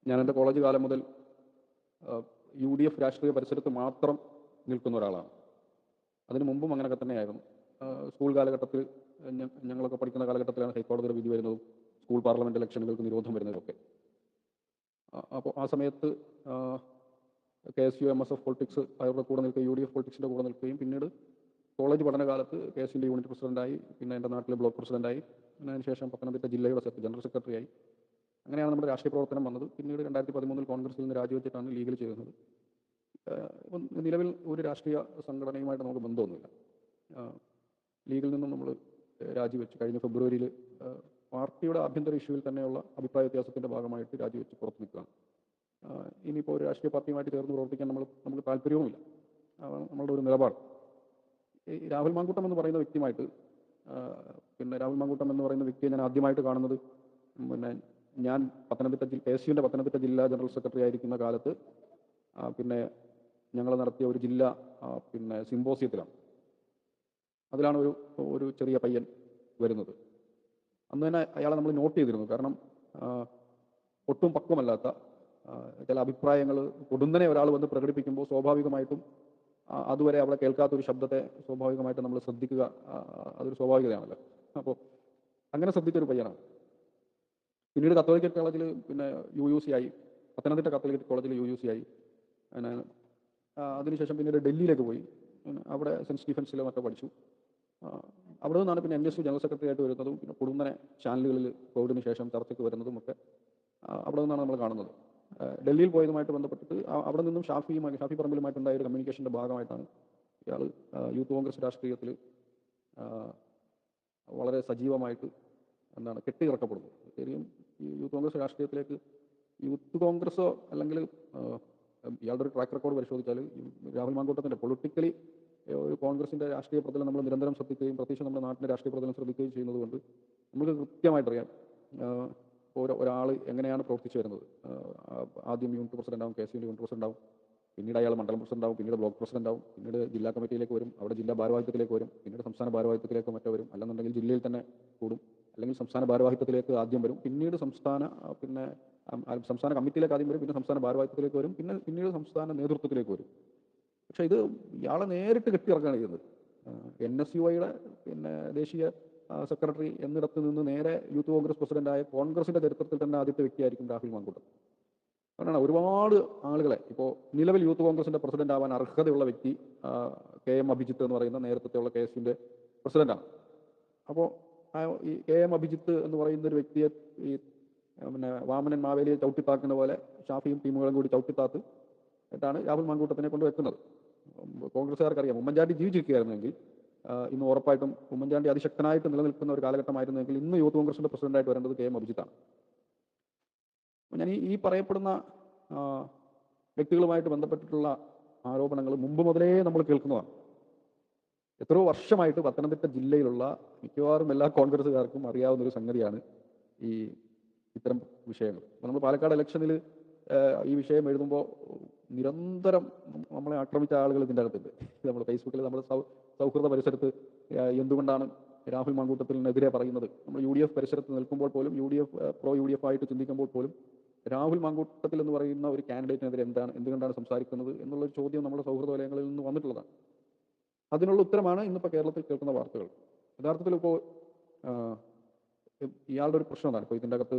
ഞാൻ എൻ്റെ കോളേജ് കാലം മുതൽ UDF രാഷ്ട്രീയ പരിസരത്ത് മാത്രം നിൽക്കുന്ന ഒരാളാണ്. അതിനു മുമ്പും അങ്ങനെയൊക്കെ തന്നെയായിരുന്നു. സ്കൂൾ കാലഘട്ടത്തിൽ ഞങ്ങളൊക്കെ പഠിക്കുന്ന കാലഘട്ടത്തിലാണ് ഹൈക്കോടതിയുടെ വിധി വരുന്നതും സ്കൂൾ പാർലമെൻറ്റ് ഇലക്ഷനുകൾക്ക് നിരോധനം വരുന്നതൊക്കെ. അപ്പോൾ ആ സമയത്ത് KSU MSF പൊളിറ്റിക്സ് അവരുടെ കൂടെ നിൽക്കുകയും UDF പൊളിറ്റിക്സിൻ്റെ കൂടെ നിൽക്കുകയും പിന്നീട് കോളേജ് പഠനകാലത്ത് KSUവിൻ്റെ യൂണിറ്റ് പ്രസിഡൻ്റായി, പിന്നെ എൻ്റെ നാട്ടിലെ ബ്ലോക്ക് പ്രസിഡൻ്റായി, പിന്നെ അതിനുശേഷം പത്തനംതിട്ട ജില്ലയുടെ ജനറൽ സെക്രട്ടറിയായി. അങ്ങനെയാണ് നമ്മുടെ രാഷ്ട്രീയ പ്രവർത്തനം വന്നത്. പിന്നീട് 2013 കോൺഗ്രസിൽ നിന്ന് രാജിവെച്ചിട്ടാണ് ലീഗിൽ ചേരുന്നത്. ഇപ്പം നിലവിൽ ഒരു രാഷ്ട്രീയ സംഘടനയുമായിട്ട് നമുക്ക് ബന്ധമൊന്നുമില്ല. ലീഗിൽ നിന്നും നമ്മൾ രാജിവെച്ച് കഴിഞ്ഞ ഫെബ്രുവരിയിൽ പാർട്ടിയുടെ ആഭ്യന്തര ഇഷ്യൂവിൽ തന്നെയുള്ള അഭിപ്രായ വ്യത്യാസത്തിൻ്റെ ഭാഗമായിട്ട് രാജിവെച്ച് പുറത്ത് നിൽക്കുകയാണ്. ഇനിയിപ്പോൾ ഒരു രാഷ്ട്രീയ പാർട്ടിയുമായിട്ട് ചേർന്ന് പ്രവർത്തിക്കാൻ നമുക്ക് താല്പര്യവുമില്ല. നമ്മളുടെ ഒരു നിലപാട്. ഈ രാഹുൽ മാങ്കൂട്ടം എന്ന് പറയുന്ന വ്യക്തിയുമായിട്ട് പിന്നെ രാഹുൽ മാങ്കൂട്ടം എന്ന് പറയുന്ന വ്യക്തിയെ ഞാൻ ആദ്യമായിട്ട് കാണുന്നത് പിന്നെ ഞാൻ KSUവിൻ്റെ പത്തനംതിട്ട ജില്ലാ ജനറൽ സെക്രട്ടറി ആയിരിക്കുന്ന കാലത്ത് പിന്നെ ഞങ്ങൾ നടത്തിയ ഒരു ജില്ലാ പിന്നെ സിമ്പോസിയത്തിലാണ്. അതിലാണ് ഒരു ചെറിയ പയ്യൻ വരുന്നത്. അന്ന് തന്നെ അയാളെ നമ്മൾ നോട്ട് ചെയ്തിരുന്നു. കാരണം ഒട്ടും പക്വമല്ലാത്ത ചില അഭിപ്രായങ്ങൾ പൊടുന്നനെ ഒരാൾ വന്ന് പ്രകടിപ്പിക്കുമ്പോൾ സ്വാഭാവികമായിട്ടും അതുവരെ അവിടെ കേൾക്കാത്തൊരു ശബ്ദത്തെ സ്വാഭാവികമായിട്ട് നമ്മൾ ശ്രദ്ധിക്കുക, അതൊരു സ്വാഭാവികതയാണല്ലോ. അപ്പോൾ അങ്ങനെ ശ്രദ്ധിച്ചൊരു പയ്യനാണ്. പിന്നീട് കത്തോലിക്കറ്റ് കോളേജിൽ പിന്നെ UUC ആയി, പത്തനംതിട്ട കത്തോലിക്കറ്റ് കോളേജിൽ UUC ആയി. പിന്നെ അതിനുശേഷം പിന്നീട് ഡൽഹിയിലേക്ക് പോയി. അവിടെ സെൻറ്റ് സ്റ്റീഫൻസിലോ മറ്റോ പഠിച്ചു. അവിടെ നിന്നാണ് പിന്നെ NSU ജനറൽ സെക്രട്ടറി ആയിട്ട് വരുന്നതും പിന്നെ പൊടുന്നനെ ചാനലുകളിൽ കോവിഡിന് ശേഷം ചർച്ചയ്ക്ക് വരുന്നതും ഒക്കെ അവിടെ നിന്നാണ് നമ്മൾ കാണുന്നത്. ഡൽഹിയിൽ പോയതുമായിട്ട് ബന്ധപ്പെട്ടിട്ട് അവിടെ നിന്നും ഷാഫി പറമ്പിലുമായിട്ടുണ്ടായ ഒരു കമ്മ്യൂണിക്കേഷൻ്റെ ഭാഗമായിട്ടാണ് ഇയാൾ യൂത്ത് കോൺഗ്രസ് രാഷ്ട്രീയത്തിൽ വളരെ സജീവമായിട്ട് കെട്ടിയിറക്കപ്പെടുന്നത്. ശരിയും ഈ യൂത്ത് കോൺഗ്രസ് രാഷ്ട്രീയത്തിലേക്ക് യൂത്ത് കോൺഗ്രസ്സോ അല്ലെങ്കിൽ ഇയാളുടെ ഒരു ട്രാക്ക് റെക്കോർഡ് പരിശോധിച്ചാൽ രാഹുൽ മാങ്കൂട്ടത്തിൻ്റെ പൊളിറ്റിക്കലി ഒരു കോൺഗ്രസിൻ്റെ രാഷ്ട്രീയ പ്രതലം നമ്മൾ നിരന്തരം ശ്രദ്ധിക്കുകയും പ്രത്യേകിച്ച് നമ്മുടെ നാട്ടിൻ്റെ രാഷ്ട്രീയ പ്രതലം ശ്രദ്ധിക്കുകയും ചെയ്യുന്നത് കൊണ്ട് നമുക്ക് കൃത്യമായിട്ടറിയാം ഒരാൾ എങ്ങനെയാണ് പ്രവർത്തിച്ചു വരുന്നത്. ആദ്യം യൂണിറ്റ് പ്രസിഡന്റ് ആവും, KSUവിൻ്റെ യൂണിറ്റ് പ്രസിഡന്റ് ആവും, പിന്നീട് അയാൾ മണ്ഡലം പ്രസിഡന്റ് ആവും, പിന്നീട് ബ്ലോക്ക് പ്രസിഡന്റ് ആവും, പിന്നീട് ജില്ലാ കമ്മിറ്റിയിലേക്ക് വരും, അവിടെ ജില്ലാ ഭാരവാഹിത്വത്തിലേക്ക് വരും, പിന്നീട് സംസ്ഥാന ഭാരവാഹിത്വത്തിലേക്ക് മറ്റോ വരും, അല്ലെന്നുണ്ടെങ്കിൽ ജില്ലയിൽ തന്നെ കൂടും, അല്ലെങ്കിൽ സംസ്ഥാന ഭാരവാഹിത്വത്തിലേക്ക് ആദ്യം വരും, പിന്നീട് സംസ്ഥാന കമ്മിറ്റിയിലേക്ക് ആദ്യം വരും, പിന്നെ സംസ്ഥാന ഭാരവാഹിത്വത്തിലേക്ക് വരും, പിന്നീട് സംസ്ഥാന നേതൃത്വത്തിലേക്ക് വരും. പക്ഷേ ഇത് ഇയാളെ നേരിട്ട് കെട്ടിയിറക്കുകയാണ് ചെയ്യുന്നത്. NSUIയുടെ പിന്നെ ദേശീയ സെക്രട്ടറി എന്നിടത്ത് നിന്ന് നേരെ യൂത്ത് കോൺഗ്രസ് പ്രസിഡന്റായ കോൺഗ്രസിൻ്റെ ചരിത്രത്തിൽ തന്നെ ആദ്യത്തെ വ്യക്തിയായിരിക്കും രാഹുൽ മാങ്കൂട്ടം. കാരണം ഒരുപാട് ആളുകളെ ഇപ്പോൾ നിലവിൽ യൂത്ത് കോൺഗ്രസിൻ്റെ പ്രസിഡന്റ് ആവാൻ അർഹതയുള്ള വ്യക്തി KM അഭിജിത്ത് എന്ന് പറയുന്ന നേരത്തെയുള്ള KSUവിൻ്റെ പ്രസിഡന്റാണ്. അപ്പോൾ ഈ KM അഭിജിത്ത് എന്ന് പറയുന്ന ഒരു വ്യക്തിയെ ഈ പിന്നെ വാമനൻ മാവേലിയെ ചവിട്ടിത്താക്കുന്ന പോലെ ഷാഫിയും ടീമുകളും കൂടി ചവിട്ടിത്താത്ത് ആയിട്ടാണ് രാഹുൽ മാങ്കൂട്ടത്തിനെ കൊണ്ട് വെക്കുന്നത്. കോൺഗ്രസ്സുകാർക്കറിയാം, ഉമ്മൻചാണ്ടി ജീവിച്ചിരിക്കുകയായിരുന്നെങ്കിൽ ഇന്ന് ഉറപ്പായിട്ടും ഉമ്മൻചാണ്ടി അതിശക്തനായിട്ട് നിലനിൽക്കുന്ന ഒരു കാലഘട്ടമായിരുന്നെങ്കിൽ ഇന്ന് യൂത്ത് കോൺഗ്രസിൻ്റെ പ്രസിഡന്റായിട്ട് വരേണ്ടത് KM അഭിജിത്താണ്. ഞാൻ ഈ പറയപ്പെടുന്ന വ്യക്തികളുമായിട്ട് ബന്ധപ്പെട്ടിട്ടുള്ള ആരോപണങ്ങൾ മുമ്പ് മുതലേ നമ്മൾ കേൾക്കുന്നതാണ്. എത്രയോ വർഷമായിട്ട് പത്തനംതിട്ട ജില്ലയിലുള്ള മിക്കവാറും എല്ലാ കോൺഗ്രസ്സുകാർക്കും അറിയാവുന്നൊരു സംഗതിയാണ് ഇത്തരം വിഷയങ്ങൾ. അപ്പോൾ നമ്മൾ പാലക്കാട് ഇലക്ഷനിൽ ഈ വിഷയം എഴുതുമ്പോൾ നിരന്തരം നമ്മളെ ആക്രമിച്ച ആളുകൾ ഇതിൻ്റെ അകത്തുണ്ട്. നമ്മൾ ഫേസ്ബുക്കിൽ നമ്മുടെ സൗഹൃദ പരിസരത്ത് എന്തുകൊണ്ടാണ് രാഹുൽ മാങ്കൂട്ടത്തിനെതിരെ പറയുന്നത്, നമ്മൾ UDF പരിസരത്ത് നിൽക്കുമ്പോൾ പോലും പ്രോ UDF ആയിട്ട് ചിന്തിക്കുമ്പോൾ പോലും രാഹുൽ മാങ്കൂട്ടത്തിൽ എന്ന് പറയുന്ന ഒരു കാൻഡിഡേറ്റിനെതിരെ എന്തുകൊണ്ടാണ് സംസാരിക്കുന്നത് എന്നുള്ളൊരു ചോദ്യം നമ്മുടെ സൗഹൃദ വലയങ്ങളിൽ നിന്ന് വന്നിട്ടുള്ളതാണ്. അതിനുള്ള ഉത്തരമാണ് ഇന്നിപ്പോൾ കേരളത്തിൽ കേൾക്കുന്ന വാർത്തകൾ. യഥാർത്ഥത്തിൽ ഇപ്പോൾ ഇയാളുടെ ഒരു പ്രശ്നം എന്താണ്, ഇപ്പോൾ ഇതിൻ്റെ അകത്ത്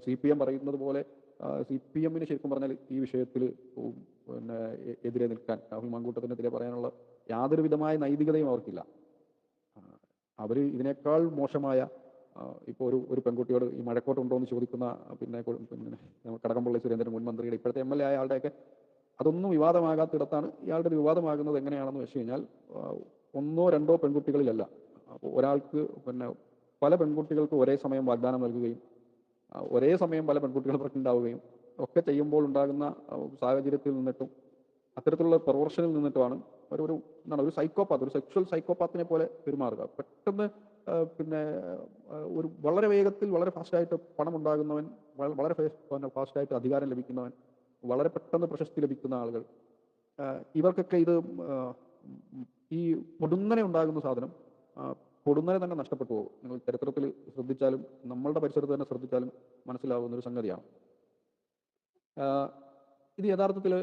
CPM പറയുന്നത് പോലെ CPMന് ശരിക്കും പറഞ്ഞാൽ ഈ വിഷയത്തിൽ പിന്നെ എതിരെ നിൽക്കാൻ രാഹുൽ മാങ്കൂട്ടത്തിനെതിരെ പറയാനുള്ള യാതൊരു വിധമായ നൈതികതയും അവർക്കില്ല. അവർ ഇതിനേക്കാൾ മോശമായ ഇപ്പോൾ ഒരു പെൺകുട്ടിയോട് ഈ മഴക്കോട്ടുണ്ടോ എന്ന് ചോദിക്കുന്ന പിന്നെ കടകംപള്ളി സുരേന്ദ്രൻ മുൻ മന്ത്രിയുടെ ഇപ്പോഴത്തെ MLA ആയ ആളുടെയൊക്കെ അതൊന്നും വിവാദമാകാത്തിടത്താണ് ഇയാളുടെ വിവാദമാകുന്നത്. എങ്ങനെയാണെന്ന് വെച്ച് കഴിഞ്ഞാൽ ഒന്നോ രണ്ടോ പെൺകുട്ടികളിലല്ല, അപ്പോൾ ഒരാൾക്ക് പിന്നെ പല പെൺകുട്ടികൾക്ക് ഒരേ സമയം വാഗ്ദാനം നൽകുകയും ഒരേ സമയം പല പെൺകുട്ടികൾ പ്രഗ്നൻ്റ് ആവുകയും ഒക്കെ ചെയ്യുമ്പോൾ ഉണ്ടാകുന്ന സാഹചര്യത്തിൽ നിന്നിട്ടും അത്തരത്തിലുള്ള പെർവേർഷനിൽ നിന്നിട്ടുമാണ് ഒരു സൈക്കോപാത്ത്, ഒരു സെക്ഷൽ സൈക്കോപാത്തിനെ പോലെ പെരുമാറുക. പെട്ടെന്ന് പിന്നെ ഒരു വളരെ വേഗത്തിൽ വളരെ ഫാസ്റ്റായിട്ട് പണം ഉണ്ടാകുന്നവൻ, വളരെ ഫാസ്റ്റായിട്ട് അധികാരം ലഭിക്കുന്നവൻ, വളരെ പെട്ടെന്ന് പ്രശസ്തി ലഭിക്കുന്ന ആളുകൾ, ഇവർക്കൊക്കെ ഇത് ഈ പൊടുന്നനെ ഉണ്ടാകുന്ന സാധനം പൊടുന്നനെ തന്നെ നഷ്ടപ്പെട്ടു പോകും. നിങ്ങൾ ചരിത്രത്തിൽ ശ്രദ്ധിച്ചാലും നമ്മളുടെ പരിസരത്ത് തന്നെ ശ്രദ്ധിച്ചാലും മനസ്സിലാവുന്ന ഒരു സംഗതിയാണ്. ആഹ് ഇത് യഥാർത്ഥത്തിൽ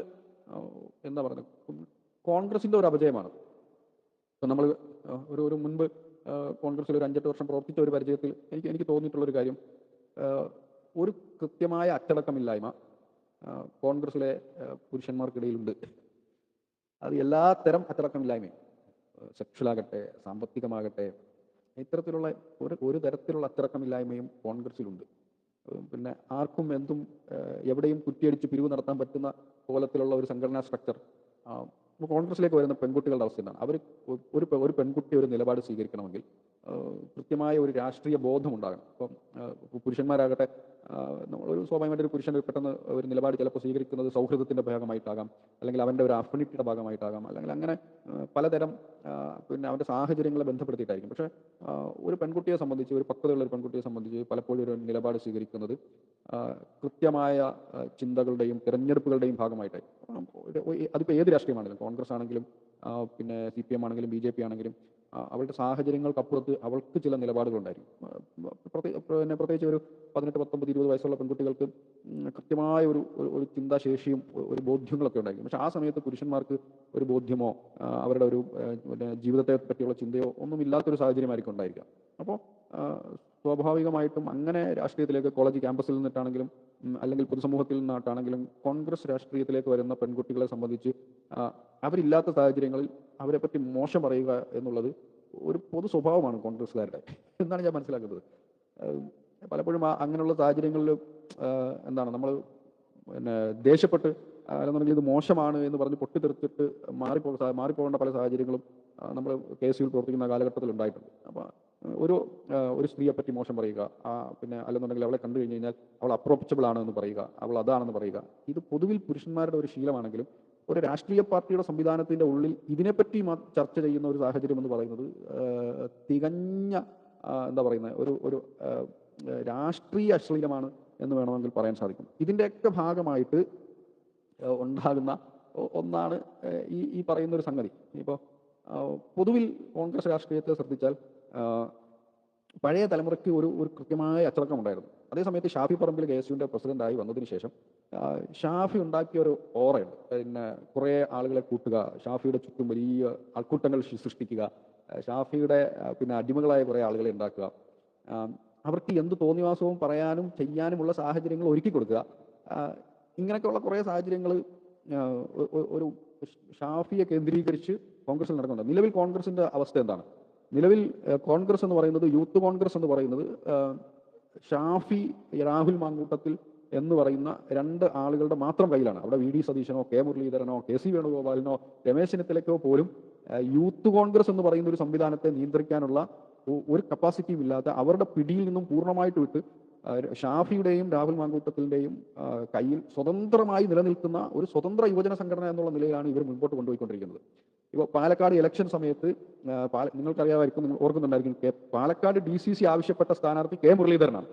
എന്താ പറയുന്നത്, കോൺഗ്രസിൻ്റെ ഒരു അപജയമാണ്. ഇപ്പം നമ്മൾ ഒരു മുൻപ് കോൺഗ്രസ്സിൽ ഒരു 5-8 വർഷം പ്രവർത്തിച്ച ഒരു പരിചയത്തിൽ എനിക്ക് തോന്നിയിട്ടുള്ളൊരു കാര്യം, ഒരു കൃത്യമായ അച്ചടക്കമില്ലായ്മ കോൺഗ്രസ്സിലെ പുരുഷന്മാർക്കിടയിലുണ്ട്. അത് എല്ലാത്തരം അച്ചടക്കമില്ലായ്മയും, സെക്ഷലാകട്ടെ, സാമ്പത്തികമാകട്ടെ, ഇത്തരത്തിലുള്ള ഒരു തരത്തിലുള്ള അച്ചടക്കമില്ലായ്മയും കോൺഗ്രസ്സിലുണ്ട്. പിന്നെ ആർക്കും എന്തും എവിടെയും കുറ്റിയടിച്ച് പിരിവ് നടത്താൻ പറ്റുന്ന കോലത്തിലുള്ള ഒരു സംഘടനാ സ്ട്രക്ചർ. കോൺഗ്രസ്സിലേക്ക് വരുന്ന പെൺകുട്ടികളുടെ അവസ്ഥ എന്താണ്? അവർ ഒരു പെൺകുട്ടി ഒരു നിലപാട് സ്വീകരിക്കണമെങ്കിൽ കൃത്യമായ ഒരു രാഷ്ട്രീയ ബോധം ഉണ്ടാകണം. ഇപ്പം പുരുഷന്മാരാകട്ടെ, ഒരു സ്വാഭാവികമായിട്ട് ഒരു പുരുഷൻ പെട്ടെന്ന് ഒരു നിലപാട് ചിലപ്പോൾ സ്വീകരിക്കുന്നത് സൗഹൃദത്തിൻ്റെ ഭാഗമായിട്ടാകാം, അല്ലെങ്കിൽ അവൻ്റെ ഒരു അഫിനിറ്റിയുടെ ഭാഗമായിട്ടാകാം, അല്ലെങ്കിൽ അങ്ങനെ പലതരം പിന്നെ അവൻ്റെ സാഹചര്യങ്ങളെ ബന്ധപ്പെടുത്തിയിട്ടായിരിക്കും. പക്ഷേ ഒരു പെൺകുട്ടിയെ സംബന്ധിച്ച്, ഒരു പക്വതയുള്ള ഒരു പെൺകുട്ടിയെ സംബന്ധിച്ച് പലപ്പോഴും ഒരു നിലപാട് സ്വീകരിക്കുന്നത് കൃത്യമായ ചിന്തകളുടെയും തിരഞ്ഞെടുപ്പുകളുടെയും ഭാഗമായിട്ടായി. അതിപ്പോൾ ഏത് രാഷ്ട്രീയമാണെങ്കിലും, കോൺഗ്രസ് ആണെങ്കിലും പിന്നെ CPM ആണെങ്കിലും BJP ആണെങ്കിലും, അവളുടെ സാഹചര്യങ്ങൾക്കപ്പുറത്ത് അവൾക്ക് ചില നിലപാടുകളുണ്ടായിരിക്കും. പിന്നെ പ്രത്യേകിച്ച് ഒരു 18, 19, 20 വയസ്സുള്ള പെൺകുട്ടികൾക്ക് കൃത്യമായ ഒരു ചിന്താശേഷിയും ഒരു ബോധ്യങ്ങളൊക്കെ ഉണ്ടായിരിക്കും. പക്ഷേ ആ സമയത്ത് പുരുഷന്മാർക്ക് ഒരു ബോധ്യമോ അവരുടെ ഒരു പിന്നെ ജീവിതത്തെ പറ്റിയുള്ള ചിന്തയോ ഒന്നുമില്ലാത്തൊരു സാഹചര്യമായിരിക്കും ഉണ്ടായിരിക്കുക. അപ്പോൾ സ്വാഭാവികമായിട്ടും അങ്ങനെ രാഷ്ട്രീയത്തിലേക്ക്, കോളേജ് ക്യാമ്പസിൽ നിന്നിട്ടാണെങ്കിലും അല്ലെങ്കിൽ പൊതുസമൂഹത്തിൽ നിന്നിട്ടാണെങ്കിലും കോൺഗ്രസ് രാഷ്ട്രീയത്തിലേക്ക് വരുന്ന പെൺകുട്ടികളെ സംബന്ധിച്ച് അവരില്ലാത്ത സാഹചര്യങ്ങളിൽ അവരെപ്പറ്റി മോശം പറയുക എന്നുള്ളത് ഒരു പൊതു സ്വഭാവമാണ് കോൺഗ്രസ്സുകാരുടെ എന്നാണ് ഞാൻ മനസ്സിലാക്കുന്നത്. പലപ്പോഴും അങ്ങനെയുള്ള സാഹചര്യങ്ങളിൽ എന്താണ് നമ്മൾ പിന്നെ ദേഷ്യപ്പെട്ട് അല്ലെന്നുണ്ടെങ്കിൽ ഇത് മോശമാണ് എന്ന് പറഞ്ഞ് പൊട്ടിത്തെറിച്ചിട്ട് മാറിപ്പോകേണ്ട പല സാഹചര്യങ്ങളും നമ്മൾ KSUവിൽ പ്രവർത്തിക്കുന്ന കാലഘട്ടത്തിൽ ഉണ്ടായിട്ടുണ്ട്. അപ്പോൾ ഒരു സ്ത്രീയെ പറ്റി മോശം പറയുക, പിന്നെ അല്ലെന്നുണ്ടെങ്കിൽ അവളെ കണ്ടു കഴിഞ്ഞ് കഴിഞ്ഞാൽ അവൾ അപ്രോച്ചബിൾ ആണെന്ന് പറയുക, അവൾ അതാണെന്ന് പറയുക, ഇത് പൊതുവിൽ പുരുഷന്മാരുടെ ഒരു ശീലമാണെങ്കിലും ഒരു രാഷ്ട്രീയ പാർട്ടിയുടെ സംവിധാനത്തിൻ്റെ ഉള്ളിൽ ഇതിനെപ്പറ്റി ചർച്ച ചെയ്യുന്ന ഒരു സാഹചര്യം എന്ന് പറയുന്നത് തികഞ്ഞ എന്താ പറയുന്നത് ഒരു രാഷ്ട്രീയ അശ്ലീലമാണ് എന്ന് വേണമെങ്കിൽ പറയാൻ സാധിക്കും. ഇതിൻ്റെയൊക്കെ ഭാഗമായിട്ട് ഉണ്ടാകുന്ന ഒന്നാണ് ഈ പറയുന്നൊരു സംഗതി. ഇപ്പോൾ പൊതുവിൽ കോൺഗ്രസ് രാഷ്ട്രീയത്തെ ശ്രദ്ധിച്ചാൽ പഴയ തലമുറയ്ക്ക് ഒരു കൃത്യമായ അച്ചടക്കം ഉണ്ടായിരുന്നു. അതേസമയത്ത് ഷാഫി പറമ്പിൽ KSUവിൻ്റെ പ്രസിഡൻ്റായി വന്നതിന് ശേഷം ഷാഫി ഉണ്ടാക്കിയ ഒരു ഓറയുണ്ട്. പിന്നെ കുറേ ആളുകളെ കൂട്ടുക, ഷാഫിയുടെ ചുറ്റും വലിയ ആൾക്കൂട്ടങ്ങൾ സൃഷ്ടിക്കുക, ഷാഫിയുടെ പിന്നെ അടിമകളായ കുറേ ആളുകളെ ഉണ്ടാക്കുക, അവർക്ക് എന്ത് തോന്നിവാസവും പറയാനും ചെയ്യാനുമുള്ള സാഹചര്യങ്ങൾ ഒരുക്കി കൊടുക്കുക. ഇങ്ങനെയൊക്കെയുള്ള കുറേ സാഹചര്യങ്ങൾ ഒരു ഷാഫിയെ കേന്ദ്രീകരിച്ച് കോൺഗ്രസിൽ നടക്കുന്നുണ്ട്. നിലവിൽ കോൺഗ്രസിൻ്റെ അവസ്ഥ എന്താണ്? നിലവിൽ കോൺഗ്രസ് എന്ന് പറയുന്നത്, യൂത്ത് കോൺഗ്രസ് എന്ന് പറയുന്നത് ഷാഫി, രാഹുൽ മാങ്കൂട്ടത്തിൽ എന്ന് പറയുന്ന 2 ആളുകളുടെ മാത്രം കയ്യിലാണ്. അവിടെ VD സതീശനോ മുരളീധരനോ KC വേണുഗോപാലിനോ രമേശ് ചെന്നിത്തലയ്ക്കോ പോലും യൂത്ത് കോൺഗ്രസ് എന്ന് പറയുന്ന ഒരു സംവിധാനത്തെ നിയന്ത്രിക്കാനുള്ള ഒരു കപ്പാസിറ്റിയും ഇല്ലാത്ത, അവരുടെ പിടിയിൽ നിന്നും പൂർണ്ണമായിട്ട് വിട്ട് ഷാഫിയുടെയും രാഹുൽ മാങ്കൂട്ടത്തിൻ്റെയും കയ്യിൽ സ്വതന്ത്രമായി നിലനിൽക്കുന്ന ഒരു സ്വതന്ത്ര യുവജന സംഘടന എന്നുള്ള നിലയിലാണ് ഇവർ മുൻപോട്ട് കൊണ്ടുപോയിക്കൊണ്ടിരിക്കുന്നത്. ഇപ്പോൾ പാലക്കാട് ഇലക്ഷൻ സമയത്ത് നിങ്ങൾക്കറിയാമായിരിക്കും, നിങ്ങൾ ഓർക്കുന്നുണ്ടായിരിക്കും, പാലക്കാട് DCC ആവശ്യപ്പെട്ട സ്ഥാനാർത്ഥി മുരളീധരനാണ്.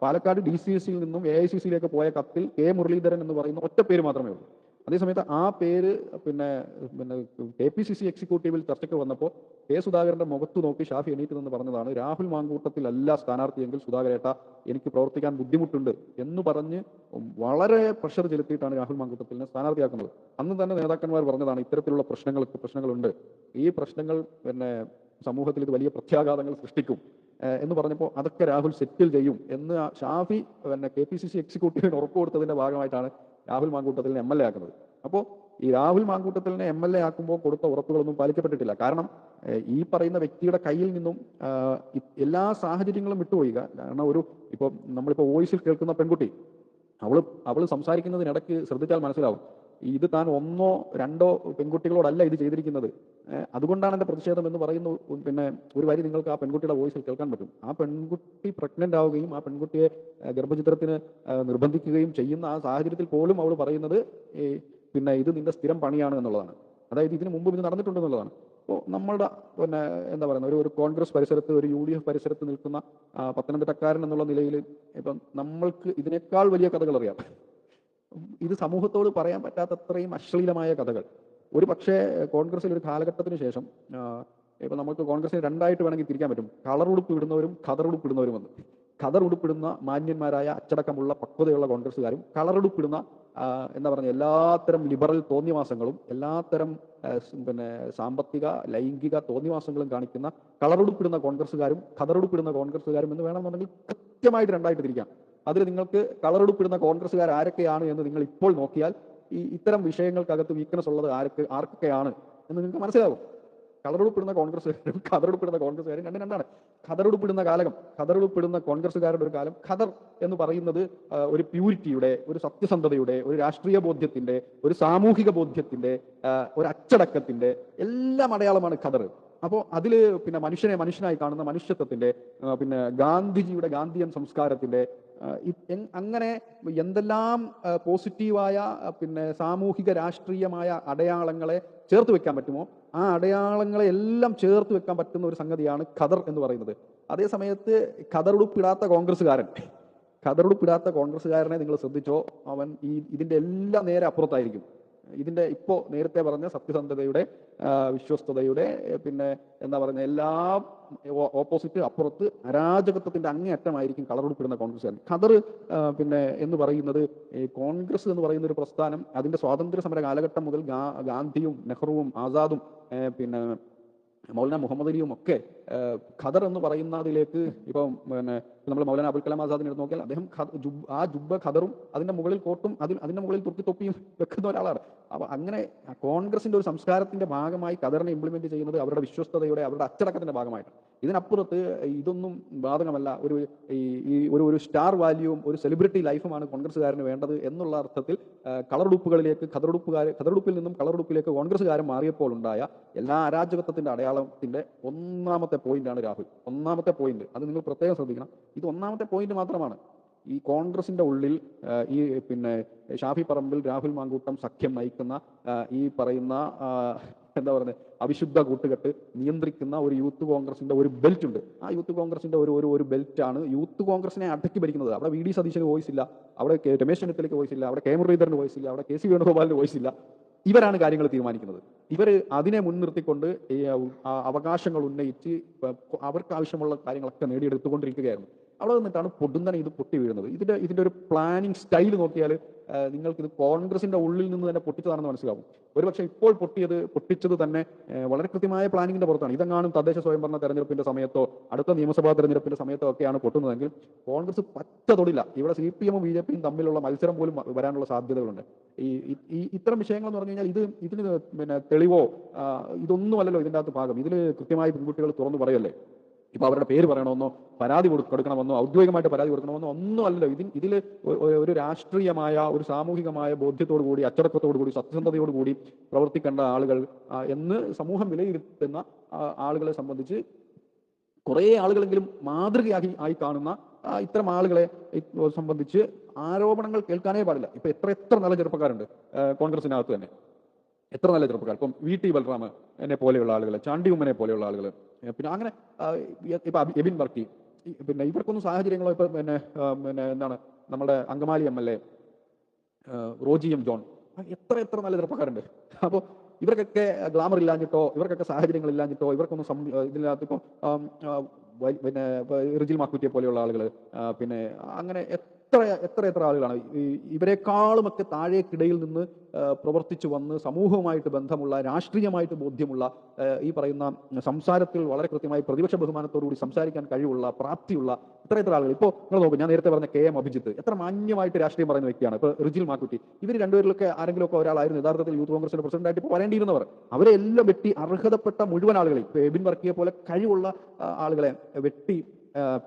പാലക്കാട് DCCയിൽ നിന്നും AICCയിലേക്ക് പോയ കത്തിൽ മുരളീധരൻ എന്ന് പറയുന്ന ഒറ്റ പേര് മാത്രമേ ഉള്ളൂ. അതേസമയത്ത് ആ പേര് പിന്നെ KPCC എക്സിക്യൂട്ടീവിൽ ചർച്ചയ്ക്ക് വന്നപ്പോൾ സുധാകരന്റെ മുഖത്ത് നോക്കി ഷാഫി എണീറ്റ് നിന്ന് പറഞ്ഞതാണ്, രാഹുൽ മാങ്കൂട്ടത്തിലല്ല സ്ഥാനാർത്ഥിയെങ്കിൽ സുധാകരേട്ട എനിക്ക് പ്രവർത്തിക്കാൻ ബുദ്ധിമുട്ടുണ്ട് എന്ന് പറഞ്ഞ് വളരെ പ്രഷർ ചെലുത്തിയിട്ടാണ് രാഹുൽ മാങ്കൂട്ടത്തിനെ സ്ഥാനാർത്ഥിയാക്കുന്നത്. അന്ന് തന്നെ നേതാക്കന്മാർ പറഞ്ഞതാണ് ഇത്തരത്തിലുള്ള പ്രശ്നങ്ങളുണ്ട്, ഈ പ്രശ്നങ്ങൾ പിന്നെ സമൂഹത്തിൽ ഇത് വലിയ പ്രത്യാഘാതങ്ങൾ സൃഷ്ടിക്കും എന്ന് പറഞ്ഞപ്പോൾ അതൊക്കെ രാഹുൽ സെറ്റിൽ ചെയ്യും എന്ന് ഷാഫി പിന്നെ KPCC എക്സിക്യൂട്ടീവിന് ഉറപ്പ് കൊടുത്തതിന്റെ ഭാഗമായിട്ടാണ് രാഹുൽ മാങ്കൂട്ടത്തിലിനെ MLA ആക്കുന്നത്. അപ്പോൾ ഈ രാഹുൽ മാങ്കൂട്ടത്തിലിനെ MLA ആക്കുമ്പോൾ കൊടുത്ത ഉറപ്പുകളൊന്നും പാലിക്കപ്പെട്ടിട്ടില്ല. കാരണം ഈ പറയുന്ന വ്യക്തിയുടെ കയ്യിൽ നിന്നും എല്ലാ സാഹചര്യങ്ങളും വിട്ടുപോയി. കാരണം ഇപ്പോൾ നമ്മളിപ്പോൾ വോയിസിൽ കേൾക്കുന്ന പെൺകുട്ടി, അവൾ സംസാരിക്കുന്നതിനിടയ്ക്ക് ശ്രദ്ധിച്ചാൽ മനസ്സിലാവും, ഇത് താൻ 1 or 2 പെൺകുട്ടികളോടല്ല ഇത് ചെയ്തിരിക്കുന്നത്, അതുകൊണ്ടാണ് എൻ്റെ പ്രതിഷേധം എന്ന് പറയുന്ന പിന്നെ ഒരു വരി നിങ്ങൾക്ക് ആ പെൺകുട്ടിയുടെ വോയിസിൽ കേൾക്കാൻ പറ്റും. ആ പെൺകുട്ടി പ്രഗ്നന്റ് ആവുകയും ആ പെൺകുട്ടിയെ ഗർഭചിത്രത്തിന് നിർബന്ധിക്കുകയും ചെയ്യുന്ന ആ സാഹചര്യത്തിൽ പോലും അവൾ പറയുന്നത് പിന്നെ ഇത് നിന്റെ സ്ഥിരം പണിയാണ് എന്നുള്ളതാണ്. അതായത് ഇതിനു മുമ്പ് ഇത് നടന്നിട്ടുണ്ടെന്നുള്ളതാണ്. അപ്പോൾ നമ്മളുടെ പിന്നെ എന്താ പറയുന്നത്, ഒരു കോൺഗ്രസ് പരിസരത്ത്, ഒരു UDF പരിസരത്ത് നിൽക്കുന്ന പത്തനംതിട്ടക്കാരൻ എന്നുള്ള നിലയിൽ ഇപ്പം നമ്മൾക്ക് ഇതിനേക്കാൾ വലിയ കഥകൾ അറിയാം. ഇത് സമൂഹത്തോട് പറയാൻ പറ്റാത്തത്രയും അശ്ലീലമായ കഥകൾ. ഒരു പക്ഷേ കോൺഗ്രസിൽ ഒരു കാലഘട്ടത്തിന് ശേഷം ഇപ്പം നമുക്ക് കോൺഗ്രസിന് 2 ആയിട്ട് വേണമെങ്കിൽ തിരിക്കാൻ പറ്റും, കളറുടുപ്പ് ഇടുന്നവരും ഖദറുടുപ്പ് ഇടുന്നവരും എന്ന്. ഖദറുടുപ്പിടുന്ന മാന്യന്മാരായ അച്ചടക്കമുള്ള പക്വതയുള്ള കോൺഗ്രസ്സുകാരും കളറുടുപ്പിടുന്ന എന്താ പറയുക എല്ലാത്തരം ലിബറൽ തോന്നിവാസങ്ങളും എല്ലാത്തരം പിന്നെ സാമ്പത്തിക ലൈംഗിക തോന്നിവാസങ്ങളും കാണിക്കുന്ന കളറുടുപ്പിടുന്ന കോൺഗ്രസ്സുകാരും ഖദറുടുപ്പിടുന്ന കോൺഗ്രസ്സുകാരും എന്ന് വേണമെന്നുണ്ടെങ്കിൽ കൃത്യമായിട്ട് രണ്ടായിട്ട് തിരിക്കാം. അതിൽ നിങ്ങൾക്ക് കളറുടുപ്പിടുന്ന കോൺഗ്രസ്സുകാർ ആരൊക്കെയാണ് എന്ന് നിങ്ങൾ ഇപ്പോൾ നോക്കിയാൽ ഇത്തരം വിഷയങ്ങൾക്കകത്ത് വീക്ക്നസ് ഉള്ളത് ആർക്കൊക്കെയാണ് എന്ന് നിങ്ങൾക്ക് മനസ്സിലാവും. കളറുടുപ്പിടുന്ന കോൺഗ്രസ്സുകാരും ഖദറുടുപ്പിടുന്ന കോൺഗ്രസ്സുകാരും രണ്ടാണ്. ഖദറുടുപ്പിടുന്ന കോൺഗ്രസ്സുകാരുടെ ഒരു കാലം. ഖദർ എന്ന് പറയുന്നത് ഒരു പ്യൂരിറ്റിയുടെ, ഒരു സത്യസന്ധതയുടെ, ഒരു രാഷ്ട്രീയ ബോധ്യത്തിന്റെ, ഒരു സാമൂഹിക ബോധ്യത്തിന്റെ, ഒരു അച്ചടക്കത്തിന്റെ എല്ലാം അടയാളമാണ് ഖദർ. അപ്പോൾ അതിൽ പിന്നെ മനുഷ്യനെ മനുഷ്യനായി കാണുന്ന മനുഷ്യത്വത്തിന്റെ, പിന്നെ ഗാന്ധിജിയുടെ ഗാന്ധിയൻ സംസ്കാരത്തിന്റെ, അങ്ങനെ എന്തെല്ലാം പോസിറ്റീവായ പിന്നെ സാമൂഹിക രാഷ്ട്രീയമായ അടയാളങ്ങളെ ചേർത്ത് വെക്കാൻ പറ്റുമോ ആ അടയാളങ്ങളെ എല്ലാം ചേർത്ത് വെക്കാൻ പറ്റുന്ന ഒരു സംഗതിയാണ് ഖദർ എന്ന് പറയുന്നത്. അതേ സമയത്ത് ഖദറുടുപ്പിടാത്ത കോൺഗ്രസ്സുകാരനെ നിങ്ങൾ ശ്രദ്ധിച്ചോ, അവൻ ഇതിന്റെ എല്ലാം നേരെ അപ്പുറത്തായിരിക്കും. ഇതിന്റെ ഇപ്പോൾ നേരത്തെ പറഞ്ഞ സത്യസന്ധതയുടെ, വിശ്വസ്തതയുടെ, പിന്നെ എന്താ പറയുക എല്ലാ ഓപ്പോസിറ്റ് അപ്പുറത്ത് അരാജകത്വത്തിന്റെ അങ്ങേയറ്റമായിരിക്കും കളറുടുപ്പിടുന്ന കോൺഗ്രസ്സുകാരൻ. ഖദർ പിന്നെ എന്ന് പറയുന്നത് കോൺഗ്രസ് എന്ന് പറയുന്ന ഒരു പ്രസ്ഥാനം അതിന്റെ സ്വാതന്ത്ര്യ സമര കാലഘട്ടം മുതൽ ഗാന്ധിയും നെഹ്റുവും ആസാദും പിന്നെ മൗലാന മുഹമ്മദ് അലിയും ഒക്കെ ഖദർ എന്ന് പറയുന്നതിലേക്ക് ഇപ്പം പിന്നെ നമ്മൾ മൗലാന അബുൽ കലാം ആസാദിനെ എടുത്ത് നോക്കിയാൽ അദ്ദേഹം ആ ജുബ്ബ ഖദറും അതിന്റെ മുകളിൽ കോട്ടും അതിന്റെ മുകളിൽ തൊപ്പിയും വെക്കുന്ന ഒരാളാണ്. അപ്പൊ അങ്ങനെ കോൺഗ്രസിന്റെ ഒരു സംസ്കാരത്തിന്റെ ഭാഗമായി ഖദറിനെ ഇംപ്ലിമെന്റ് ചെയ്യുന്നത് അവരുടെ വിശ്വസ്തതയുടെ, അവരുടെ അച്ചടക്കത്തിന്റെ ഭാഗമായിട്ടാണ്. ഇതിനപ്പുറത്ത് ഇതൊന്നും ബാധകമല്ല. ഒരു സ്റ്റാർ വാല്യൂവും ഒരു സെലിബ്രിറ്റി ലൈഫുമാണ് കോൺഗ്രസ്സുകാരന് വേണ്ടത് എന്നുള്ള അർത്ഥത്തിൽ കളറുടുപ്പുകളിലേക്ക് ഖദറുടുപ്പിൽ നിന്നും കളറുടുപ്പിലേക്ക് കോൺഗ്രസ്സുകാരൻ മാറിയപ്പോൾ ഉണ്ടായ എല്ലാ അരാജകത്വത്തിന്റെ അടയാളത്തിന്റെ ഒന്നാമത്തെ പോയിന്റാണ് രാഹുൽ. ഒന്നാമത്തെ പോയിന്റ് അത് നിങ്ങൾ പ്രത്യേകം ശ്രദ്ധിക്കണം. ഇത് ഒന്നാമത്തെ പോയിന്റ് മാത്രമാണ്. ഈ കോൺഗ്രസിന്റെ ഉള്ളിൽ ഈ പിന്നെ ഷാഫി പറമ്പിൽ, രാഹുൽ മാങ്കൂട്ടം സഖ്യം നയിക്കുന്ന ഈ പറയുന്ന എന്താ പറയുന്നത് അവിശുദ്ധ കൂട്ടുകെട്ട് നിയന്ത്രിക്കുന്ന ഒരു യൂത്ത് കോൺഗ്രസിന്റെ ഒരു ബെൽറ്റ് ഉണ്ട്. ആ യൂത്ത് കോൺഗ്രസിന്റെ ഒരു ബെൽറ്റാണ് യൂത്ത് കോൺഗ്രസിനെ അടക്കി ഭരിക്കുന്നത്. അവിടെ വി ഡി സതീശന് വോയിസ് ഇല്ല, അവിടെ രമേശ് ചെന്നിത്തലയ്ക്ക് വോയിസ് ഇല്ല, അവിടെ കെ മുരളീധരന് വോയിസ് ഇല്ല, അവിടെ കെ സി വേണുഗോപാലിന് വോയിസ് ഇല്ല. ഇവരാണ് കാര്യങ്ങൾ തീരുമാനിക്കുന്നത്. ഇവർ അതിനെ മുൻനിർത്തിക്കൊണ്ട് അവകാശങ്ങൾ ഉന്നയിച്ച് അവർക്ക് ആവശ്യമുള്ള കാര്യങ്ങളൊക്കെ നേടിയെടുത്തുകൊണ്ടിരിക്കുകയായിരുന്നു. അവിടെ നിന്നിട്ടാണ് പൊടുന്നനെ ഇത് പൊട്ടി വീഴുന്നത്. ഇതിന്റെ ഒരു പ്ലാനിങ് സ്റ്റൈൽ നോക്കിയാൽ നിങ്ങൾക്കിത് കോൺഗ്രസിന്റെ ഉള്ളിൽ നിന്ന് തന്നെ പൊട്ടിച്ചതാണെന്ന് മനസ്സിലാവും. ഒരുപക്ഷെ ഇപ്പോൾ പൊട്ടിച്ചത് തന്നെ വളരെ കൃത്യമായ പ്ലാനിങ്ങിന്റെ പുറത്താണ്. ഇതെങ്ങാനും തദ്ദേശ സ്വയംഭരണ തെരഞ്ഞെടുപ്പിന്റെ സമയത്തോ അടുത്ത നിയമസഭാ തെരഞ്ഞെടുപ്പിന്റെ സമയത്തോ ഒക്കെയാണ് പൊട്ടുന്നതെങ്കിൽ കോൺഗ്രസ് പറ്റ തൊടില്ല. ഇവിടെ CPM ഉം BJP യും തമ്മിലുള്ള മത്സരം പോലും വരാനുള്ള സാധ്യതകളുണ്ട്. ഇത്തരം വിഷയങ്ങൾ എന്ന് പറഞ്ഞു കഴിഞ്ഞാൽ ഇതിന് പിന്നെ തെളിവോ ഇതൊന്നുമല്ലല്ലോ ഇതിൻ്റെ അകത്ത് ഭാഗം. ഇതിൽ കൃത്യമായി പെൺകുട്ടികൾ തുറന്നു പറയല്ലേ. ഇപ്പൊ അവരുടെ പേര് പറയണമെന്നോ പരാതി കൊടുക്കണമെന്നോ ഔദ്യോഗികമായിട്ട് പരാതി കൊടുക്കണമെന്നോ ഒന്നും അല്ലല്ലോ. ഇതിൽ ഒരു രാഷ്ട്രീയമായ, ഒരു സാമൂഹികമായ ബോധ്യത്തോടു കൂടി, അച്ചടക്കത്തോടു കൂടി, സത്യസന്ധതയോടു കൂടി പ്രവർത്തിക്കേണ്ട ആളുകൾ എന്ന് സമൂഹം വിലയിരുത്തുന്ന ആളുകളെ സംബന്ധിച്ച് കുറേ ആളുകളെങ്കിലും മാതൃകയായി കാണുന്ന ഇത്തരം ആളുകളെ സംബന്ധിച്ച് ആരോപണങ്ങൾ കേൾക്കാനേ പാടില്ല. ഇപ്പൊ എത്ര നല്ല ചെറുപ്പക്കാരുണ്ട് കോൺഗ്രസിനകത്ത് തന്നെ, എത്ര നല്ല ചെറുപ്പക്കാർ. ഇപ്പം VT ബൽറാം എന്നെ പോലെയുള്ള ആളുകൾ, ചാണ്ടി ഉമ്മനെ പോലെയുള്ള ആളുകൾ, പിന്നെ അങ്ങനെ ഇപ്പൊ എബിൻ വർക്കി, പിന്നെ ഇവർക്കൊന്നും സാഹചര്യങ്ങളോ ഇപ്പൊ പിന്നെ എന്താണ് നമ്മുടെ Angamaly MLA Roji M. John, എത്ര നല്ല ചെറുപ്പക്കാരുണ്ട്. അപ്പോൾ ഇവർക്കൊക്കെ ഗ്ലാമർ ഇല്ലാഞ്ഞിട്ടോ, ഇവർക്കൊക്കെ സാഹചര്യങ്ങൾ ഇല്ലാഞ്ഞിട്ടോ, ഇവർക്കൊന്നും ഇതിനകത്ത് ഇപ്പം പിന്നെ റിജിൽ മാക്കുറ്റിയെ പോലെയുള്ള ആളുകൾ, പിന്നെ അങ്ങനെ എത്ര ആളുകളാണ് ഇവരെക്കാളുമൊക്കെ താഴേക്കിടയിൽ നിന്ന് പ്രവർത്തിച്ചു വന്ന് സമൂഹവുമായിട്ട് ബന്ധമുള്ള, രാഷ്ട്രീയമായിട്ട് ബോധ്യമുള്ള, ഈ പറയുന്ന സംസാരത്തിൽ വളരെ കൃത്യമായി പ്രതിപക്ഷ ബഹുമാനത്തോടുകൂടി സംസാരിക്കാൻ കഴിവുള്ള, പ്രാപ്തിയുള്ള ഇത്ര ആളുകൾ. ഇപ്പോൾ നിങ്ങൾ നോക്കും, ഞാൻ നേരത്തെ പറഞ്ഞ KM അഭിജിത്ത് എത്ര മാന്യമായിട്ട് രാഷ്ട്രീയം പറയുന്ന വ്യക്തിയാണ്. ഇപ്പോൾ റിജിൽ മാക്കുറ്റി, ഇവർ രണ്ടുപേരിലൊക്കെ ആരെങ്കിലുമൊക്കെ ഒരാളായിരുന്നു യഥാർത്ഥത്തിൽ യൂത്ത് കോൺഗ്രസിന്റെ പ്രസിഡന്റായിട്ട് ഇപ്പോൾ വരേണ്ടിയിരുന്നവർ. അവരെ എല്ലാം വെട്ടി അർഹതപ്പെട്ട മുഴുവൻ ആളുകളെ, ഇപ്പോൾ എബിൻ വർക്കിയെ പോലെ കഴിവുള്ള ആളുകളെ വെട്ടി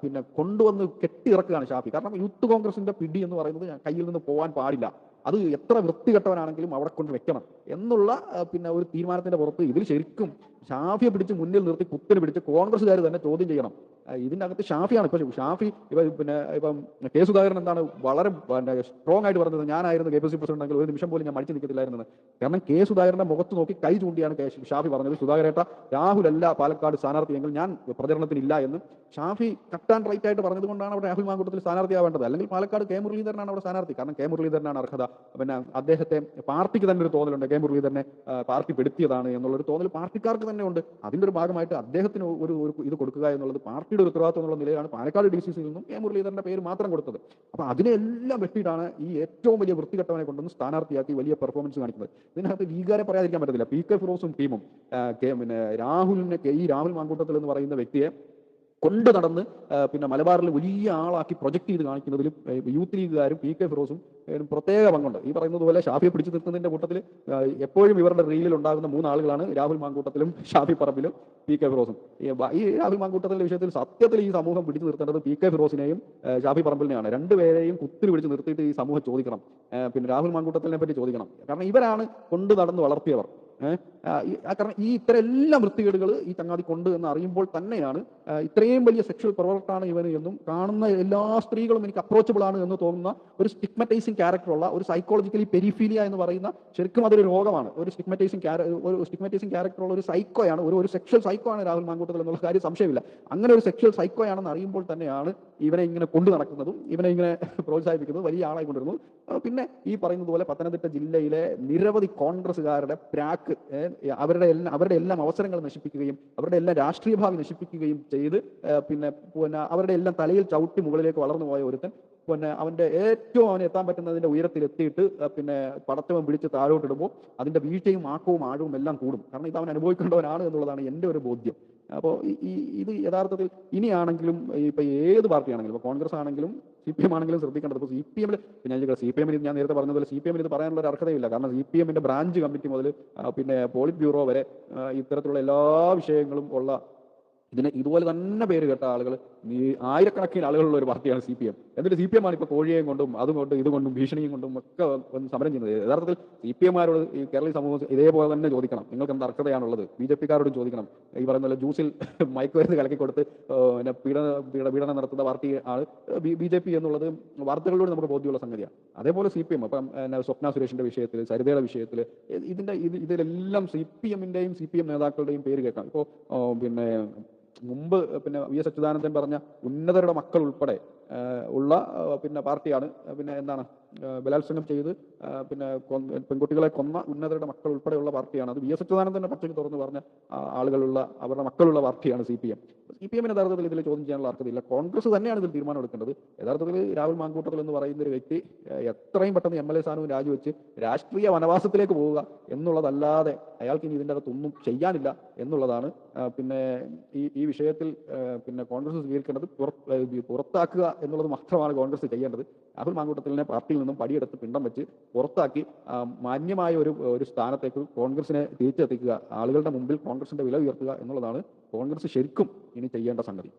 പിന്നെ കൊണ്ടുവന്ന് കെട്ടിയിറക്കുകയാണ് ഷാഫി. കാരണം യൂത്ത് കോൺഗ്രസിന്റെ പിടി എന്ന് പറയുന്നത് കയ്യിൽ നിന്ന് പോകാൻ പാടില്ല. അത് എത്ര വൃത്തികെട്ടവനാണെങ്കിലും അവിടെ കൊണ്ട് വെക്കണം എന്നുള്ള പിന്നെ ഒരു തീരുമാനത്തിന്റെ പുറത്ത് ഇതിൽ ശരിക്കും ഷാഫിയെ പിടിച്ച് മുന്നിൽ നിർത്തി കുത്തിന് പിടിച്ച് കോൺഗ്രസ്സുകാർ തന്നെ ചോദ്യം ചെയ്യണം. ഇതിൻ്റെ അകത്ത് ഷാഫിയാണ്. ഇപ്പൊ ഷാഫി ഇപ്പം കെ സുധാകരൻ എന്താണ് വളരെ സ്ട്രോങ് ആയിട്ട് പറഞ്ഞത്, ഞാനായിരുന്നു KPCC പ്രസിഡന്റ് എങ്കിൽ ഒരു നിമിഷം പോലും ഞാൻ മടിച്ചു നിൽക്കത്തില്ലായിരുന്നു. കാരണം കെ സുധാകരന്റെ മുഖത്ത് നോക്കി കൈ ചൂണ്ടിയാണ് ഷാഫി പറഞ്ഞത്, സുധാകരേട്ട രാഹുൽ അല്ല പാലക്കാട് സ്ഥാനാർത്ഥിയെങ്കിൽ ഞാൻ പ്രചരണത്തിനില്ല എന്ന് ഷാഫി കട്ട് ആൻഡ് റൈറ്റ് ആയിട്ട് പറഞ്ഞതുകൊണ്ടാണ് അവിടെ രാഹുൽ മാങ്കൂട്ടത്തിൽ സ്ഥാനാർത്ഥിയാവേണ്ടത്. അല്ലെങ്കിൽ പാലക്കാട് കെ മുരളീധരനാണ് അവിടെ സ്ഥാനാർത്ഥി. കാരണം കെ മുരളീധരനാണ് അർഹത. പിന്നെ അദ്ദേഹത്തെ പാർട്ടിക്ക് തന്നെ ഒരു തോന്നലുണ്ട്, കെ മുരളീധരനെ പാർട്ടി പെടുത്തിയതാണ് എന്നുള്ളൊരു തോന്നൽ പാർട്ടിക്കാർക്ക് തന്നെ ഉണ്ട്. അതിൻ്റെ ഒരു ഭാഗമായിട്ട് അദ്ദേഹത്തിന് ഒരു ഇത് കൊടുക്കുക എന്നുള്ളത് പാർട്ടിയുടെ ഒരു ഉത്തരവാദിത്വം എന്നുള്ള നിലയിലാണ് പാലക്കാട് DCCയിൽ നിന്നും കെ മുരളീധരന്റെ പേര് മാത്രം കൊടുത്തത്. അപ്പോൾ അതിനെല്ലാം വെട്ടിയിട്ടാണ് ഈ ഏറ്റവും വലിയ വൃത്തികെട്ടവനെ കൊണ്ടുവന്ന് സ്ഥാനാർത്ഥിയാക്കി വലിയ പെർഫോമൻസ് കാണിക്കുന്നത്. ഇതിനകത്ത് ലീഗുകാരെ പറയാതിരിക്കാൻ പറ്റത്തില്ല. PK ഫിറോസും ടീമും പിന്നെ രാഹുൽ മാങ്കൂട്ടത്തിൽ എന്ന് പറയുന്ന വ്യക്തിയെ കൊണ്ട് നടന്ന് പിന്നെ മലബാറിൽ വലിയ ആളാക്കി പ്രൊജക്ട് ചെയ്ത് കാണിക്കുന്നതിൽ യൂത്ത് ലീഗുകാരും PK ഫിറോസും പ്രത്യേക പങ്കുണ്ട്. ഈ പറയുന്നത് പോലെ ഷാഫിയെ പിടിച്ചു നിർത്തുന്നതിന്റെ കൂട്ടത്തിൽ എപ്പോഴും ഇവരുടെ റീലിൽ ഉണ്ടാകുന്ന 3 ആളുകളാണ് രാഹുൽ മാങ്കൂട്ടത്തിലും ഷാഫി പറമ്പിലും PK ഫിറോസും. ഈ രാഹുൽ മാങ്കൂട്ടത്തിന്റെ വിഷയത്തിൽ സത്യത്തിൽ ഈ സമൂഹം പിടിച്ചു നിർത്തേണ്ടത് PK ഫിറോസിനെയും ഷാഫി പറമ്പിലിനെയാണ്. രണ്ടുപേരെയും കുത്തിരി പിടിച്ച് നിർത്തിയിട്ട് ഈ സമൂഹം ചോദിക്കണം, പിന്നെ രാഹുൽ മാങ്കൂട്ടത്തിനെ പറ്റി ചോദിക്കണം. കാരണം ഇവരാണ് കൊണ്ട് നടന്ന് വളർത്തിയവർ. കാരണം ഈ ഇത്തരെല്ലാം വൃത്തികേടുകൾ ഈ ചങ്ങാതി കൊണ്ട് എന്ന് അറിയുമ്പോൾ തന്നെയാണ് ഇത്രയും വലിയ സെക്ഷൽ പ്രവർത്തനമാണ് ഇവന് എന്നും കാണുന്ന എല്ലാ സ്ത്രീകളും എനിക്ക് അപ്രോച്ചബിൾ ആണ് എന്ന് തോന്നുന്ന ഒരു സ്റ്റിഗ്മറ്റൈസിങ് ക്യാരക്ടറുള്ള ഒരു സൈക്കോളജിക്കലി പെരിഫീലിയ എന്ന് പറയുന്ന, ശരിക്കും അതൊരു രോഗമാണ്. ഒരു സ്റ്റിഗ്മറ്റൈസിങ് ക്യാരക്ടറുള്ള ഒരു സൈക്കോയാണ്, ഒരു സെക്ഷൽ സൈക്കോ ആണ് രാഹുൽ മാങ്കൂട്ടത്തിൽ എന്നുള്ള കാര്യം സംശയമില്ല. അങ്ങനെ ഒരു സെക്ഷൽ സൈക്കോയാണെന്ന് അറിയുമ്പോൾ തന്നെയാണ് ഇവനെ ഇങ്ങനെ കൊണ്ടു നടക്കുന്നതും ഇവനെ ഇങ്ങനെ പ്രോത്സാഹിപ്പിക്കുന്നതും വലിയ ആളായി കൊണ്ടിരുന്നു. പിന്നെ ഈ പറയുന്നത് പോലെ പത്തനംതിട്ട ജില്ലയിലെ നിരവധി കോൺഗ്രസ്സുകാരുടെ പ്രാക്ക് അവരുടെ എല്ലാം അവസരങ്ങൾ നശിപ്പിക്കുകയും അവരുടെ എല്ലാം രാഷ്ട്രീയ ഭാവി നശിപ്പിക്കുകയും ചെയ്ത് പിന്നെ അവരുടെ എല്ലാം തലയിൽ ചവിട്ടി മുകളിലേക്ക് വളർന്നു പോയ ഒരുത്തൻ അവന്റെ ഏറ്റവും അവന് എത്താൻ പറ്റുന്നതിന്റെ ഉയരത്തിലെത്തിയിട്ട് പിന്നെ പടച്ചവൻ പിടിച്ച് താഴോട്ടിടുമ്പോൾ അതിന്റെ വീഴ്ചയും ആക്കവും ആഴവും എല്ലാം കൂടും. കാരണം ഇത് അവൻ അനുഭവിക്കേണ്ടവനാണ് എന്നുള്ളതാണ് എൻ്റെ ഒരു ബോധ്യം. അപ്പോൾ ഇത് യഥാർത്ഥത്തിൽ ഇനിയാണെങ്കിലും ഇപ്പൊ ഏത് പാർട്ടിയാണെങ്കിലും, ഇപ്പൊ കോൺഗ്രസ് ആണെങ്കിലും CPM ആണെങ്കിലും ശ്രദ്ധിക്കേണ്ടത്. ഇപ്പോൾ CPM ഞാൻ CPM ഞാൻ നേരത്തെ പറഞ്ഞതുപോലെ CPM ഇത് പറയാനുള്ള ഒരു അർഹതയില്ല. കാരണം CPM ബ്രാഞ്ച് കമ്മിറ്റി മുതൽ പിന്നെ പോളിറ്റ് ബ്യൂറോ വരെ ഇത്തരത്തിലുള്ള എല്ലാ വിഷയങ്ങളും ഉള്ള ഇതുപോലെ തന്നെ പേര് കേട്ട ആളുകൾ, ആയിരക്കണക്കിന് ആളുകളുള്ള ഒരു പാർട്ടിയാണ് CPM. എന്നിട്ട് CPM ആണ് ഇപ്പോൾ കോഴിയെയും കൊണ്ടും അതുകൊണ്ടും ഇതുകൊണ്ടും ഭീഷണിയും കൊണ്ടും ഒക്കെ സമരം ചെയ്യുന്നത്. യഥാർത്ഥത്തിൽ CPM-മാരോട് ഈ കേരളീയ സമൂഹം ഇതേപോലെ തന്നെ ചോദിക്കണം, നിങ്ങൾക്ക് എന്ത് അർഹതയാണുള്ളത്. BJP-കാരോടും ചോദിക്കണം. ഈ പറയുന്ന പോലെ ജ്യൂസിൽ മയക്കുമരുന്ന് കലക്കി കൊടുത്ത് പിന്നെ പീഡനം നടത്തുന്ന പാർട്ടി ആണ് BJP എന്നുള്ളത് വാർത്തകളിലൂടെ നമുക്ക് ബോധ്യമുള്ള സംഗതിയാണ്. അതേപോലെ CPM അപ്പം സ്വപ്ന സുരേഷിന്റെ വിഷയത്തിൽ, സരിതയുടെ വിഷയത്തിൽ ഇതിലെല്ലാം CPM-ന്റെയും CPM നേതാക്കളുടെയും പേര് കേൾക്കാം. ഇപ്പോൾ പിന്നെ മുമ്പ് പിന്നെ VS അച്യുതാനന്ദൻ പറഞ്ഞ ഉന്നതരുടെ മക്കൾ ഉൾപ്പെടെ ഉള്ള പിന്നെ പാർട്ടിയാണ്. പിന്നെ എന്താണ് ബലാത്സംഗം ചെയ്ത് പിന്നെ പെൺകുട്ടികളെ കൊന്ന ഉന്നതരുടെ മക്കൾ ഉൾപ്പെടെയുള്ള പാർട്ടിയാണ്. അത് VS അച്യുതാനന്ദന്റെ പച്ചയ്ക്ക് തുറന്ന് പറഞ്ഞ ആളുകളുള്ള അവരുടെ മക്കളുള്ള പാർട്ടിയാണ് CPM. CPM-ന് യഥാർത്ഥത്തിൽ ഇതിൽ ചോദ്യം ചെയ്യാനുള്ള അർഹതയില്ല. കോൺഗ്രസ് തന്നെയാണ് ഇതിൽ തീരുമാനം എടുക്കേണ്ടത്. യഥാർത്ഥത്തിൽ രാഹുൽ മാങ്കൂട്ടത്തിൽ എന്ന് പറയുന്ന ഒരു വ്യക്തി എത്രയും പെട്ടെന്ന് MLA സ്ഥാനവും രാജിവെച്ച് രാഷ്ട്രീയ വനവാസത്തിലേക്ക് പോവുക എന്നുള്ളതല്ലാതെ അയാൾക്ക് ഇനി ഇതിൻ്റെ അകത്തൊന്നും ചെയ്യാനില്ല എന്നുള്ളതാണ്. പിന്നെ ഈ വിഷയത്തിൽ പിന്നെ കോൺഗ്രസ് സ്വീകരിക്കേണ്ടത് പുറത്താക്കുക എന്നുള്ളത് മാത്രമാണ് കോൺഗ്രസ് ചെയ്യേണ്ടത്. രാഹുൽ മാങ്കൂട്ടത്തിലിനെ പാർട്ടിയിൽ നിന്നും പടിയെടുത്ത് പിണ്ടം വെച്ച് പുറത്താക്കി മാന്യമായ ഒരു സ്ഥാനത്തേക്ക് കോൺഗ്രസിനെ തിരിച്ചെത്തിക്കുക, ആളുകളുടെ മുമ്പിൽ കോൺഗ്രസിന്റെ വില ഉയർത്തുക എന്നുള്ളതാണ് കോൺഗ്രസ് ശരിക്കും ഇനി ചെയ്യേണ്ട സംഗതി.